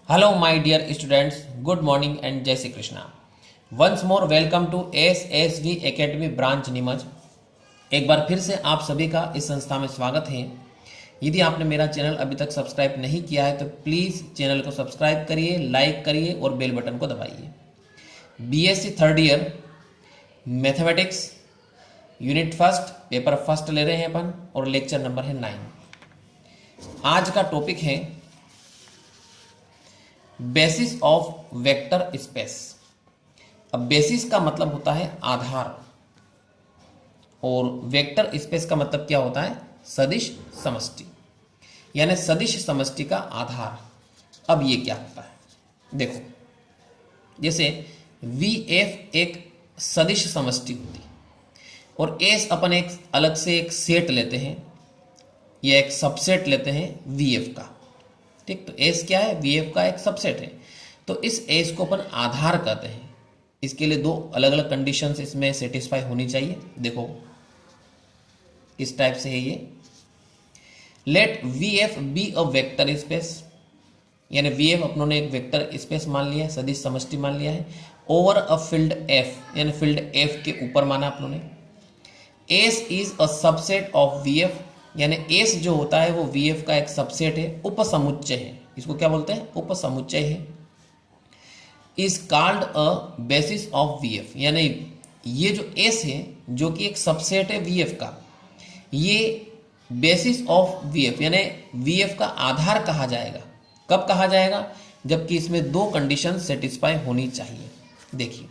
Hello, my dear students. Good morning and Jai Shri Krishna. Once more, welcome to SSV Academy Branch Neemuch. एक बार फिर से आप सभी का इस संस्था में स्वागत है। यदि आपने मेरा चैनल अभी तक सब्सक्राइब नहीं किया है तो प्लीज़ चैनल को सब्सक्राइब करिए, लाइक करिए और बेल बटन को दबाइए। BSc third year mathematics unit first paper first ले रहे हैं अपन और लेक्चर नंबर है 9। आज का टॉपिक है बेसिस ऑफ वेक्टर स्पेस। अब बेसिस का मतलब होता है आधार और वेक्टर स्पेस का मतलब क्या होता है? सदिश समष्टि, यानी सदिश समष्टि का आधार। अब ये क्या होता है? देखो, जैसे VF एक सदिश समष्टि होती है और S अपन एक अलग से एक सेट लेते हैं या एक सबसेट लेते हैं VF का। ठीक, तो S क्या है? VF का एक सबसेट है। तो इस S को अपन आधार कहते हैं। इसके लिए दो अलग अलग कंडीशंस इसमें सेटिस्फाई होनी चाहिए। देखो इस टाइप से है ये। Let VF be a vector space, यानी VF अपनों ने एक वेक्टर स्पेस मान लिया है, सदिश समष्टि मान लिया है, ओवर अ फील्ड F, यानी फील्ड F के ऊपर माना अपनों ने। S is a subset of VF, यानी S जो होता है वो VF का एक सबसेट है, उपसमुच्चय है। इसको क्या बोलते हैं? उपसमुच्चय है। Is called a basis of VF, यानी ये जो S है जो कि एक सबसेट है VF का, ये बेसिस ऑफ VF यानी VF का आधार कहा जाएगा। कब कहा जाएगा? जबकि इसमें दो कंडीशन सेटिस्फाई होनी चाहिए। देखिए,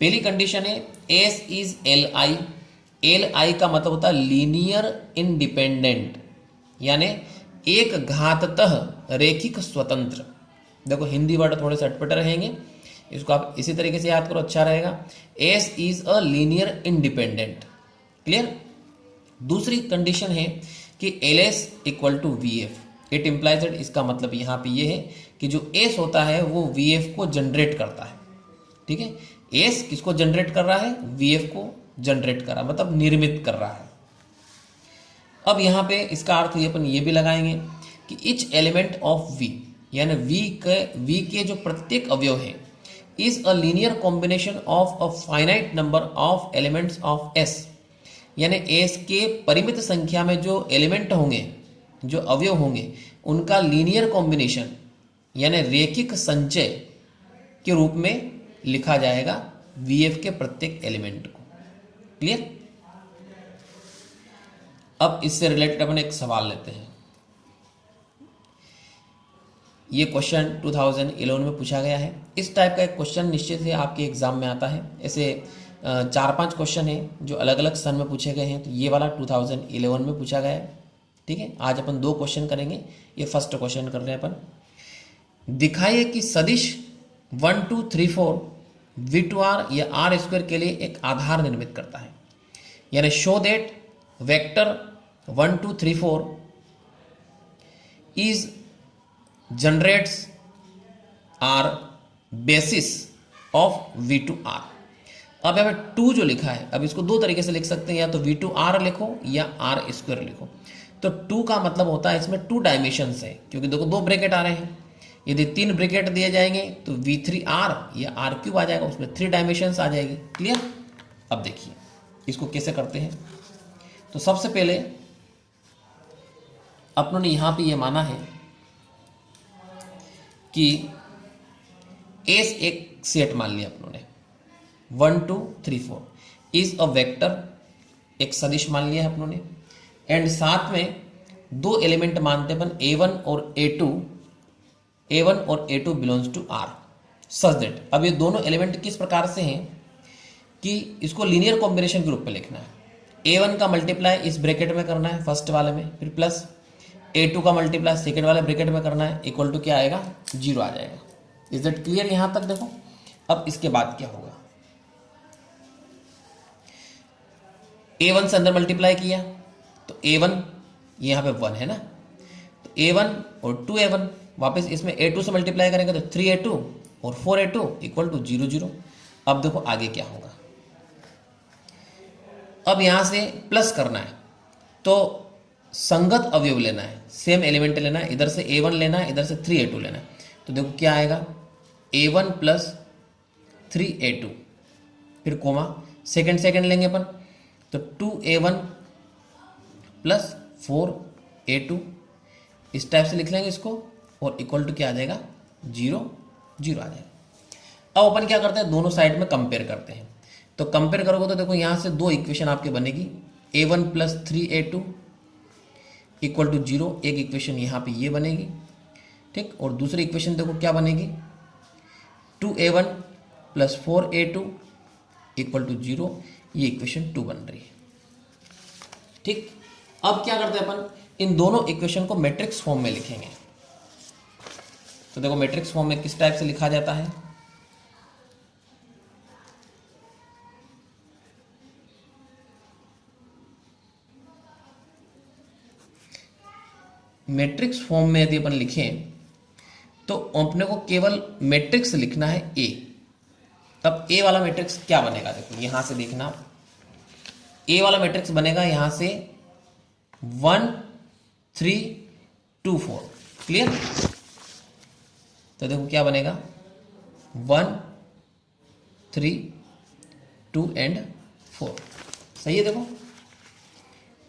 पहली कंडीशन है S इज Li। Li का मतलब होता है लीनियर इंडिपेंडेंट, यानी एक घाततः रेखिक स्वतंत्र। देखो हिंदी वर्ड थोड़े से अटपटे रहेंगे, इसको आप इसी तरीके से याद करो, अच्छा रहेगा। S is a linear independent. Clear? दूसरी कंडीशन है कि Ls equal to VF। It implies that, इसका मतलब यहाँ पे ये है कि जो S होता है वो VF को जनरेट करता है। ठीक है, S किसको जनरेट कर रहा है? VF को जनरेट कर रहा है, मतलब निर्मित कर रहा है। अब यहाँ पे इसका अर्थ ये अपन ये भी लगाएंगे कि इच एलिमेंट ऑफ V, यानी V के जो प्रत्येक अवयव है, is a linear combination of a finite number of elements of S, यानी S के परिमित संख्या में जो एलिमेंट होंगे, जो अवयव होंगे, उनका लीनियर कॉम्बिनेशन यानी रेखिक संचय के रूप में लिखा जाएगा VF के प्रत्येक एलिमेंट को। क्लियर? अब इससे रिलेटेड अपन एक सवाल लेते हैं। ये क्वेश्चन 2011 में पूछा गया है। इस टाइप का एक क्वेश्चन निश्चित ही आपके एग्जाम में आता है। ऐसे 4-5 क्वेश्चन हैं जो अलग अलग सन में पूछे गए हैं, तो ये वाला 2011 में पूछा गया है। ठीक है, आज अपन 2 क्वेश्चन करेंगे। ये फर्स्ट क्वेश्चन कर रहे हैं अपन। दिखाइए कि सदिश 1 2 3 4 V2R या R स्क्वायर के लिए एक आधार निर्मित करता है, यानी show that vector 1 2 3 4 is generates are basis of V2R। अब यहाँ पे 2 जो लिखा है, अब इसको दो तरीके से लिख सकते हैं, या तो V2R लिखो या R स्क्वायर लिखो। तो 2 का मतलब होता है इसमें 2 डायमेंशंस है, क्योंकि देखो 2 ब्रैकेट आ रहे हैं। यदि 3 ब्रैकेट दिए जाएंगे तो V3R या R³ आ जाएगा, उसमें 3 डायमेंशंस आ जाएगी। क्लियर? अब देखिए इसको कैसे करते हैं। तो सबसे पहले अपनों ने यहां पे ये माना है कि S एक सेट मान लिया अपनों ने, 1 2 3 4 इज अ वेक्टर, एक सदिश मान लिया है अपनों ने, एंड साथ में 2 एलिमेंट मानते हैं अपन A1 और A2 belongs to R such that. अब ये दोनों एलिमेंट किस प्रकार से हैं कि इसको लीनियर कॉम्बिनेशन के रूप में लिखना है। A1 का मल्टीप्लाई इस ब्रैकेट में करना है फर्स्ट वाले में, फिर प्लस A2 का मल्टीप्लाई सेकेंड वाले ब्रैकेट में करना है, इक्वल टू क्या आएगा? 0 आ जाएगा। इज दैट क्लियर यहां तक? देखो अब इसके बाद क्या होगा। A1 से अंदर मल्टीप्लाई किया तो A1 यहाँ पे 1 है ना, तो A1 और 2A1, वापस इसमें A2 से मल्टीप्लाई करेंगे तो 3A2 और 4A2 इक्वल टू 0 0। अब देखो आगे क्या होगा। अब यहां से प्लस करना है तो संगत अवयव लेना है, सेम एलिमेंट लेना है, इधर से A1 लेना है, इधर से 3A2 लेना है। तो देखो क्या आएगा, A1 प्लस 3A2, फिर कोमा, सेकेंड लेंगे अपन, तो 2A1 प्लस 4A2, इस टाइप से लिख लेंगे इसको, और इक्वल टू क्या आ जाएगा, 0 0 आ जाएगा। अब अपन क्या करते हैं, दोनों साइड में कंपेयर करते हैं। तो कंपेयर करोगे तो देखो यहाँ से दो इक्वेशन आपके बनेगी, A1 plus 3A2 equal to 0, एक इक्वेशन यहाँ पे ये बनेगी, ठीक। और दूसरी इक्वेशन देखो क्या बनेगी, 2A1 plus 4A2 equal to 0, ये इक्वेशन 2 बन रही है, ठीक। अब क्या करते हैं अपन, इन दोनों इक्वेशन को मैट्रिक्स फॉर्म में लिखेंगे। तो देखो मैट्रिक्स फॉर्म में किस टाइप से लिखा जाता है, मैट्रिक्स फॉर्म में यदि अपन लिखें तो अपने को केवल मैट्रिक्स लिखना है ए। तब ए वाला मैट्रिक्स क्या बनेगा, देखो यहां से देखना, ए वाला मैट्रिक्स बनेगा यहां से 1 3 2 4, क्लियर। तो देखो क्या बनेगा, 1 3 2 एंड 4, सही है। देखो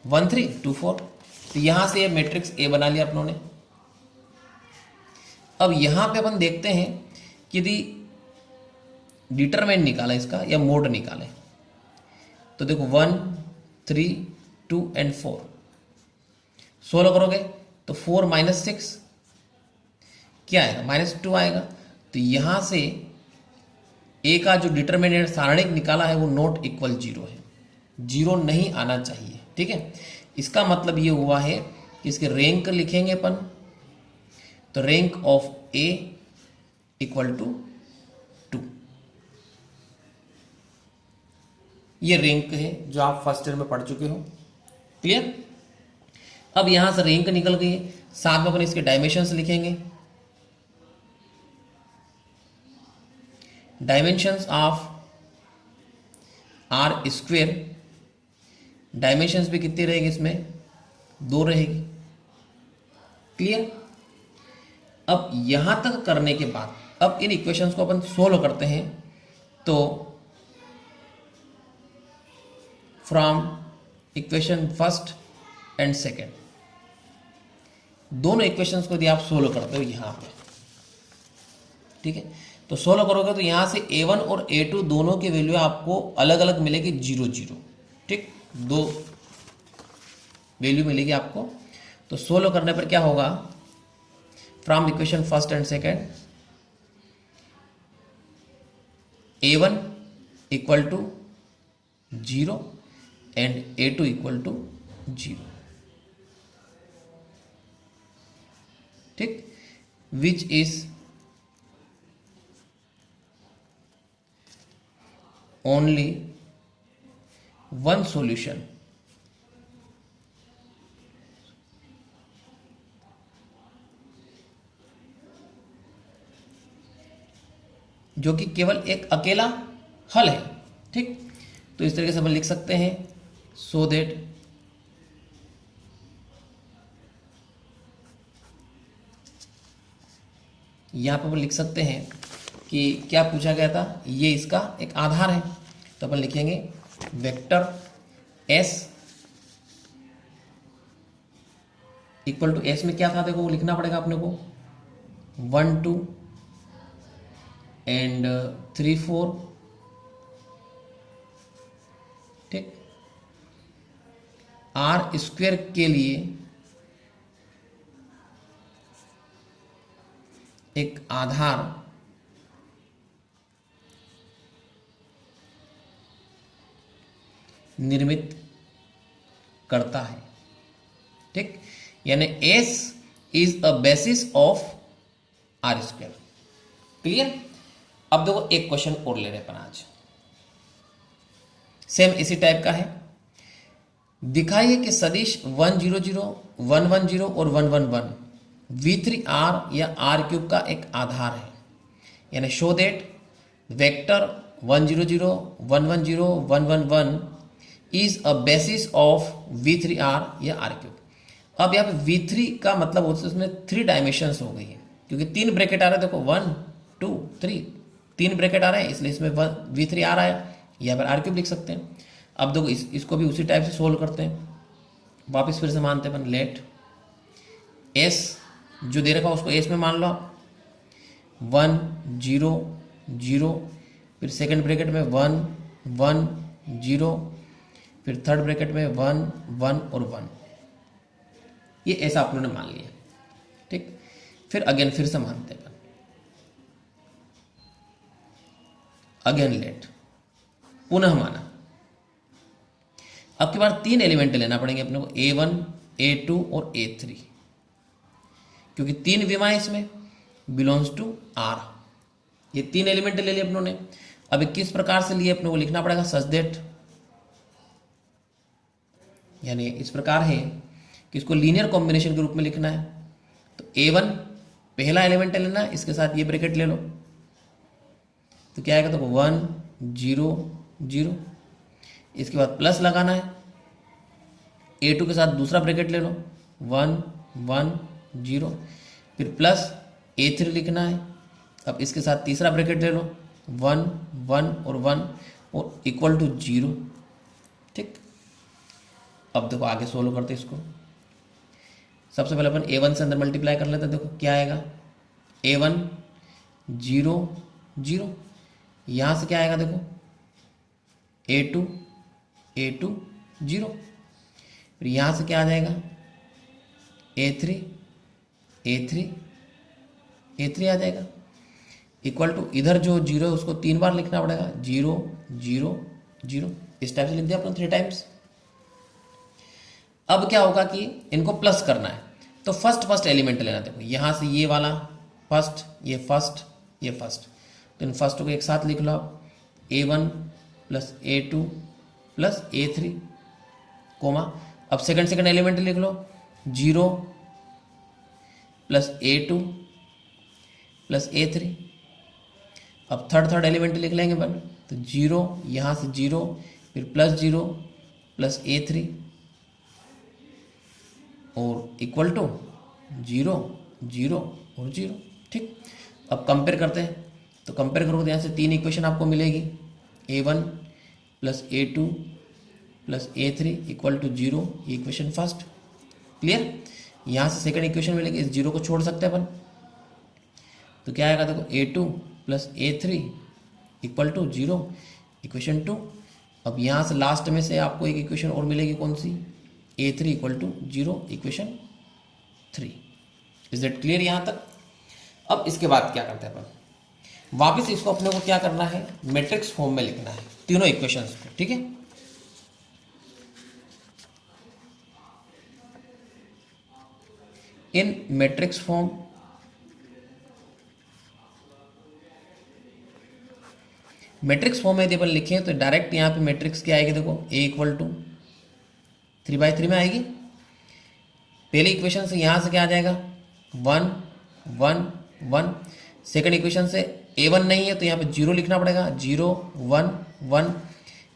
1 3 2 4, तो यहां से ये मैट्रिक्स ए बना लिया अपनों ने। अब यहां पे अपन देखते हैं कि यदि डिटरमिनेंट निकाला इसका या मोड निकाले, तो देखो 1 3 2 एंड 4, सोल्व करोगे तो 4 माइनस 6 क्या आएगा, -2 आएगा। तो यहां से ए का जो डिटरमिनेंट सारणिक निकाला है वो नॉट इक्वल 0 है, 0 नहीं आना चाहिए, ठीक है। इसका मतलब ये हुआ है कि इसके रैंक लिखेंगे अपन, तो rank of A equal to 2, ये रैंक है जो आप फर्स्ट ईयर में पढ़ चुके हो, क्लियर। अब यहां से रैंक निकल गई, साथ में अपन इसके डायमेंशंस लिखेंगे, dimensions of R square, dimensions भी कितनी रहेगी इसमें, 2 रहेगी, क्लियर। अब यहां तक करने के बाद अब इन इक्वेशंस को अपन सोल्व करते हैं, तो from equation first and second, दोनों इक्वेशंस को यदि आप सोल्व करते हो यहां पे, ठीक है, तो सोल्व करोगे तो यहां से A1 और A2 दोनों की वैल्यू आपको अलग अलग मिलेगी 0 0, ठीक, 2 वैल्यू मिलेगी आपको। तो सोल्व करने पर क्या होगा, from equation first and second, A1 equal to 0 and A2 equal to 0, ठीक, which is only one solution जो कि केवल एक अकेला हल है, ठीक। तो इस तरीके से हम लिख सकते हैं, सो दैट यहां पर हम लिख सकते हैं कि क्या पूछा गया था, ये इसका एक आधार है, तो अपन लिखेंगे vector S equal to, S में क्या था देखो वो लिखना पड़ेगा अपने को, 1 2 एंड 3 4, ठीक। आर स्क्वेयर के लिए एक आधार निर्मित करता है, ठीक, यानी S is a basis of R square, clear. अब देखो एक क्वेश्चन और ले रहे अपन आज, सेम इसी टाइप का है। दिखाइए कि सदिश 1 0 0 1 1 0 और 1 1 1 V3R या R³ का एक आधार है, यानी show that vector 1 0 0 1 1 0 1 1 1 is a basis of V3R या R³। अब यहाँ पे V3 का मतलब होता है उसमें 3 डायमेंशंस हो गई है, क्योंकि 3 ब्रैकेट आ रहे हैं, देखो 1 2 3, 3 ब्रैकेट आ रहे हैं, इसलिए इसमें V3 आ रहा है, यहाँ पर R³ लिख सकते हैं। अब देखो इसको भी उसी टाइप से सोल्व करते हैं, वापस फिर से मानते हैं अपन। लेट S जो दे रखा उसको S में मान लो आप, 1 0 0, फिर सेकंड ब्रैकेट में 1 1 0, फिर थर्ड ब्रैकेट में 1 1 और 1, ये ऐसा आप लोगों ने मान लिया। ठीक, फिर अगेन फिर से मानते हैं अपन, अगेन लेट, पुनः माना। अब की बार 3 एलिमेंट लेना पड़ेंगे अपने को, A1 A2 और A3, क्योंकि 3 विमा है इसमें, बिलोंग्स टू R। ये 3 एलिमेंट ले लिए अपनों ने। अब किस प्रकार से लिए अपने को लिखना पड़ेगा, सच दैट, यानी इस प्रकार है कि इसको लीनियर कॉम्बिनेशन के रूप में लिखना है। तो A1 पहला एलिमेंट लेना है, इसके साथ ये ब्रैकेट ले लो, तो क्या आएगा, तो 1 0 0, इसके बाद प्लस लगाना है। A2 के साथ दूसरा ब्रैकेट ले लो, 1 1 0, फिर प्लस A3 लिखना है। अब इसके साथ तीसरा ब्रैकेट ले लो, 1 1 और 1 और इक्वल टू 0। ठीक, अब देखो आगे सोल्व करते इसको। सबसे पहले अपन A1 से अंदर मल्टीप्लाई कर लेते हैं, देखो क्या आएगा, A1 0 0, यहाँ से क्या आएगा देखो, A2 0, फिर यहाँ से क्या आ जाएगा, A3 आ जाएगा, इक्वल टू इधर जो 0 है उसको 3 बार लिखना पड़ेगा, 0 0 0, इस टाइप से लिख दिया अपने 3 टाइम्स। अब क्या होगा कि इनको प्लस करना है, तो फर्स्ट एलिमेंट लेना। देखो यहाँ से ये वाला फर्स्ट, ये फर्स्ट, ये फर्स्ट, तो इन फर्स्ट को एक साथ लिख लो आप, A1 plus A2 plus A3 comma. अब सेकंड एलिमेंट लिख लो, 0 प्लस A2 प्लस A3। अब थर्ड एलिमेंट लिख लेंगे अपन, तो 0, यहाँ से 0, फिर प्लस 0 प्लस A3 और इक्वल टू 0 0 और 0। ठीक, अब कंपेयर करते हैं, तो कंपेयर करोगे तो यहाँ से 3 इक्वेशन आपको मिलेगी, A1 plus A2 plus A3 equal to 0, ये इक्वेशन फर्स्ट। क्लियर, यहाँ से सेकंड इक्वेशन मिलेगी, इस 0 को छोड़ सकते हैं अपन, तो क्या आएगा देखो, A2 plus A3 equal to 0, equation 2। अब यहाँ से लास्ट में से आपको एक इक्वेशन और मिलेगी, कौन सी, A3 equal to 0, equation 3। Is that clear यहाँ तक। अब इसके बाद क्या करते हैं अपन, वापस इसको अपने को क्या करना है, मैट्रिक्स फॉर्म में लिखना है तीनों इक्वेशंस को। ठीक है, इन मैट्रिक्स फॉर्म, मैट्रिक्स फॉर्म में यदि अपन लिखें तो डायरेक्ट यहाँ पे मैट्रिक्स क्या आएगी, देखो A इक्वल टू 3/3 में आएगी। पहले इक्वेशन से यहाँ से क्या आ जाएगा, 1 1 1। सेकंड इक्वेशन से A1 नहीं है तो यहाँ पे 0 लिखना पड़ेगा, 0 1 1।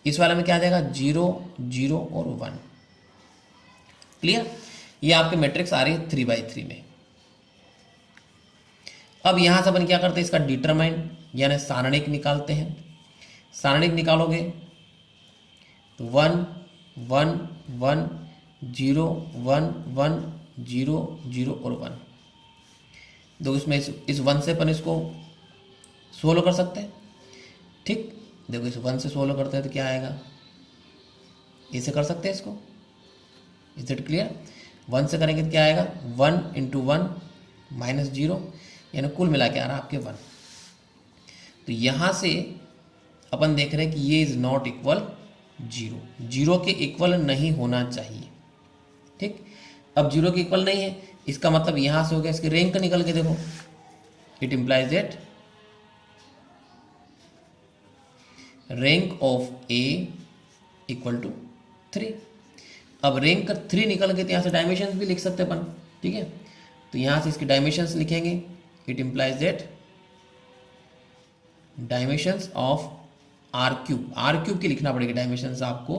इस वाले में क्या आ जाएगा, 0 0 और 1। क्लियर, ये आपके मैट्रिक्स आ रही है 3/3 में। अब यहाँ से अपन क्या करते हैं, इसका डिटरमाइन यानी सारणिक निकालते हैं। सारणिक निकालोगे तो 1 1 1 0 1 1 0 0 और 1। देखो इसमें इस 1 से अपन इसको सोल्व कर सकते हैं। ठीक, देखो इस 1 से सोल्व करते हैं तो क्या आएगा, ऐसे कर सकते हैं इसको। इज इट क्लियर, 1 से करेंगे तो क्या आएगा, 1 × 1 -0, यानी कुल मिला के आ रहा है आपके 1। तो यहाँ से अपन देख रहे हैं कि ये इज नॉट इक्वल 0, 0 के इक्वल नहीं होना चाहिए। ठीक, अब 0 के इक्वल नहीं है, इसका मतलब यहाँ से हो गया, इसकी रैंक निकल के देखो, it implies that rank of A equal to 3। अब रैंक 3 निकल के तो यहाँ से डायमेंशंस भी लिख सकते अपन। ठीक है, तो यहाँ से इसकी डायमेंशंस लिखेंगे, it implies that dimensions of R³ की लिखना पड़ेगी डायमेंशंस आपको।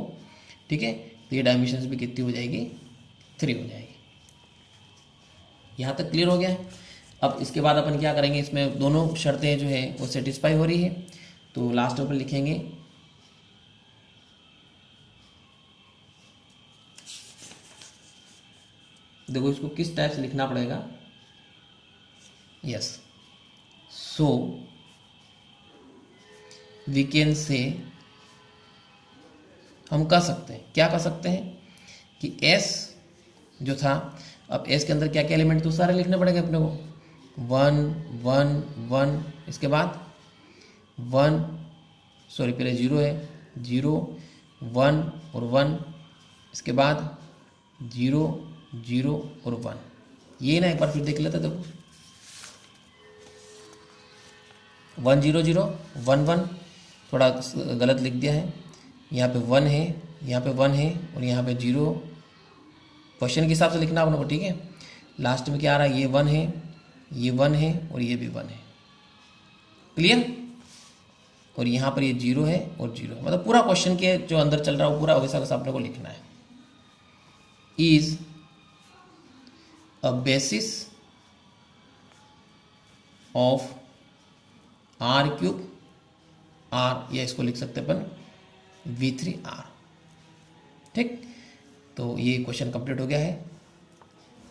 ठीक है, तो ये डायमेंशंस भी कितनी हो जाएगी, 3 हो जाएगी। यहाँ तक क्लियर हो गया है। अब इसके बाद अपन क्या करेंगे, इसमें दोनों शर्तें जो है वो सेटिस्फाई हो रही है, तो लास्ट में अपन लिखेंगे देखो इसको किस टाइप से लिखना पड़ेगा, yes, so we can say, हम कह सकते हैं, क्या कह सकते हैं कि S जो था, अब S के अंदर क्या क्या एलिमेंट तो सारे लिखने पड़ेंगे अपने को, 1 1 1, इसके बाद 1 सॉरी पहले 0 है, 0 1 और 1, इसके बाद 0 0 और 1, ये ना एक बार फिर देख लेते, देखो 1 0 0 1 1, थोड़ा गलत लिख दिया है, यहाँ पे 1 है, यहाँ पे 1 है और यहाँ पे 0, क्वेश्चन के हिसाब से लिखना अपने को, ठीक है। लास्ट में क्या आ रहा है, ये 1 है, ये 1 है और ये भी 1 है, क्लियर। और यहाँ पर ये 0 है और 0 है, मतलब पूरा क्वेश्चन के जो अंदर चल रहा है वो पूरा वैसा वैसा अपने को लिखना है। Is a basis of R cube R, या इसको लिख सकते अपन V3R, ठीक। तो ये क्वेश्चन कंप्लीट हो गया है।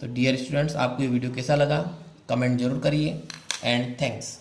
तो डियर स्टूडेंट्स, आपको ये वीडियो कैसा लगा कमेंट जरूर करिए, एंड थैंक्स।